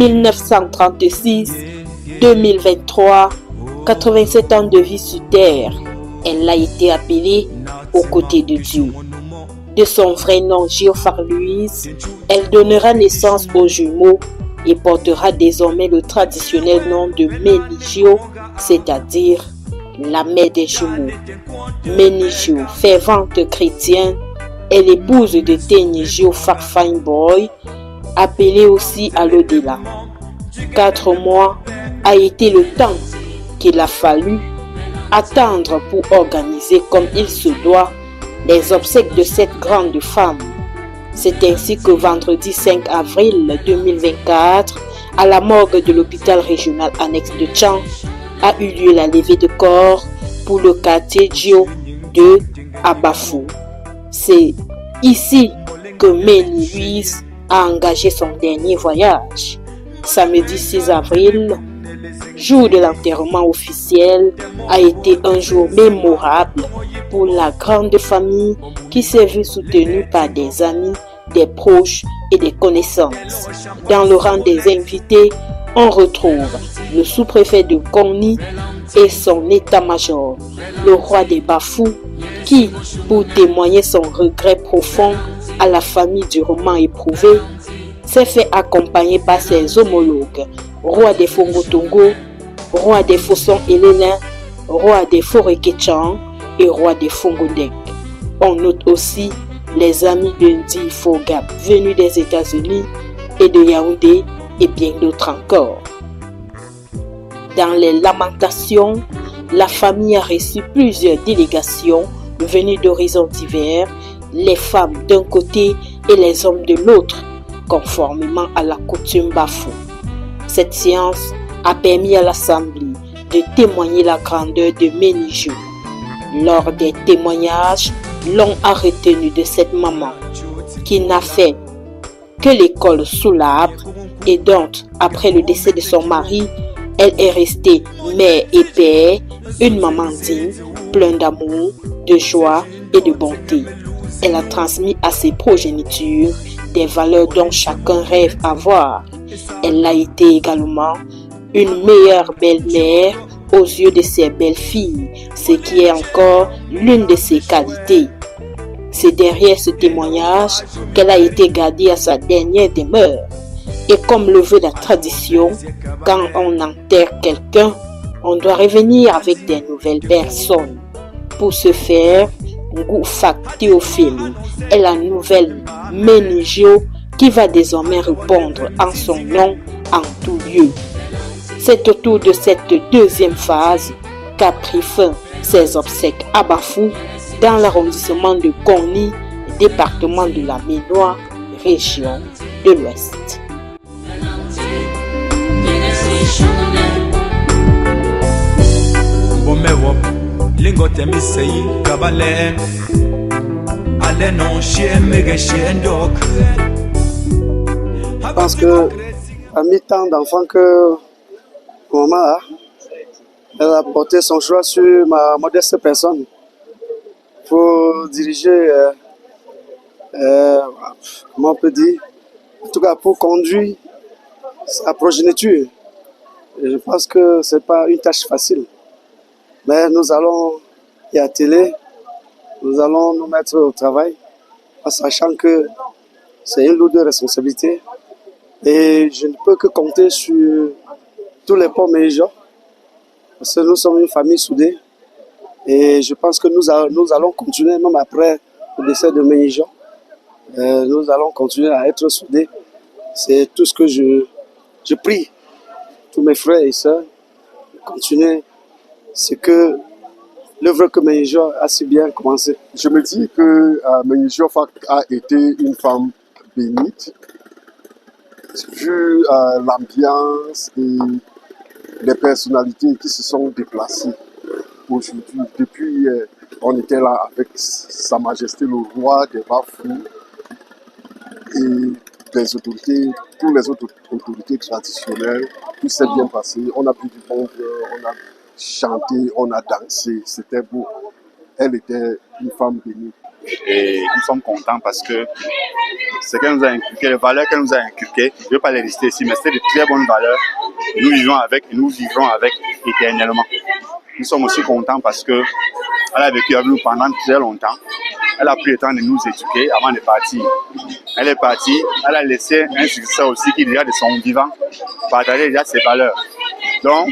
1936-2023, 87 ans de vie sur terre. Elle a été appelée aux côtés de Dieu. De son vrai nom Géophar Louise, elle donnera naissance aux jumeaux et portera désormais le traditionnel nom de Menigio, c'est-à-dire la mère des jumeaux. Menigio, fervente chrétienne, est l'épouse de Teni Géophar Fineboy, appelée aussi à l'au-delà. 4 mois a été le temps qu'il a fallu attendre pour organiser comme il se doit les obsèques de cette grande femme. C'est ainsi que vendredi 5 avril 2024, à la morgue de l'hôpital régional annexe de Tchang, a eu lieu la levée de corps pour le quartier Djo de Abafou. C'est ici que Ménie Louise a engagé son dernier voyage. Samedi 6 avril, jour de l'enterrement officiel, a été un jour mémorable pour la grande famille qui s'est vue soutenue par des amis, des proches et des connaissances. Dans le rang des invités, on retrouve le sous-préfet de Kongni et son état-major, le roi des Bafous, qui, pour témoigner son regret profond à la famille durement éprouvée, s'est fait accompagner par ses homologues, roi des Fongotongo, roi des Fossons Hélène, roi des Foreketchan et roi des Fongodek. On note aussi les amis de Ndi Fogab venus des États-Unis et de Yaoundé et bien d'autres encore. Dans les lamentations, la famille a reçu plusieurs délégations venues d'horizons divers, les femmes d'un côté et les hommes de l'autre, conformément à la coutume bafou. Cette séance a permis à l'Assemblée de témoigner la grandeur de Menigio. Lors des témoignages, l'on a retenu de cette maman qui n'a fait que l'école sous l'arbre et dont, après le décès de son mari, elle est restée mère et père, une maman digne, pleine d'amour, de joie et de bonté. Elle a transmis à ses progénitures des valeurs dont chacun rêve avoir. Elle a été également une meilleure belle-mère aux yeux de ses belles-filles, ce qui est encore l'une de ses qualités. C'est derrière ce témoignage qu'elle a été gardée à sa dernière demeure. Et comme le veut la tradition, quand on enterre quelqu'un, on doit revenir avec des nouvelles personnes. Pour ce faire, Ngoufak Théophile est la nouvelle Menigio qui va désormais répondre en son nom en tout lieu. C'est autour de cette deuxième phase qu'a pris fin ses obsèques à Bafou dans l'arrondissement de Kongni, département de la Ménois, région de l'Ouest. Je pense que à mi-temps d'enfant que maman a, elle a porté son choix sur ma modeste personne pour diriger, comment on peut dire, en tout cas pour conduire sa progéniture. Et je pense que ce n'est pas une tâche facile. Mais nous allons y atteler, nous allons nous mettre au travail, en sachant que c'est une lourde responsabilité. Et je ne peux que compter sur tous les pauvres Ménigeois, parce que nous sommes une famille soudée. Et je pense que nous allons continuer, même après le décès de Menigio, nous allons continuer à être soudés. C'est tout ce que je prie, tous mes frères et sœurs, de continuer ce que l'œuvre que Menigio a si bien commencé. Je me dis que Menigio a été une femme bénite, vu l'ambiance et les personnalités qui se sont déplacées aujourd'hui. Depuis, on était là avec Sa Majesté le Roi des Bafous et les autorités, toutes les autres autorités traditionnelles. Tout s'est bien passé. On a bu du bon vin, on a chanté, on a dansé. C'était beau. Elle était une femme bénie. Et nous sommes contents parce que ce qu'elle nous a inculqué, les valeurs qu'elle nous a inculquées, je ne vais pas les lister ici, mais c'est de très bonnes valeurs. Et nous vivons avec et nous vivrons avec éternellement. Nous sommes aussi contents parce qu'elle a vécu avec nous pendant très longtemps. Elle a pris le temps de nous éduquer avant de partir. Elle est partie, elle a laissé un successeur aussi qui déjà de son vivant partageait déjà ses valeurs. Donc,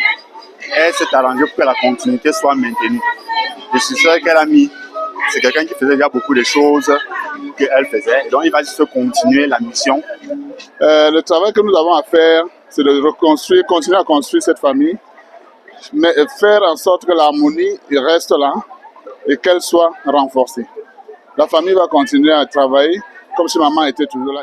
elle s'est arrangée pour que la continuité soit maintenue. Le successeur qu'elle a mis, c'est quelqu'un qui faisait déjà beaucoup de choses qu'elle faisait. Donc, il va juste continuer la mission. Le travail que nous avons à faire, c'est de reconstruire, continuer à construire cette famille, mais faire en sorte que l'harmonie reste là et qu'elle soit renforcée. La famille va continuer à travailler comme si maman était toujours là.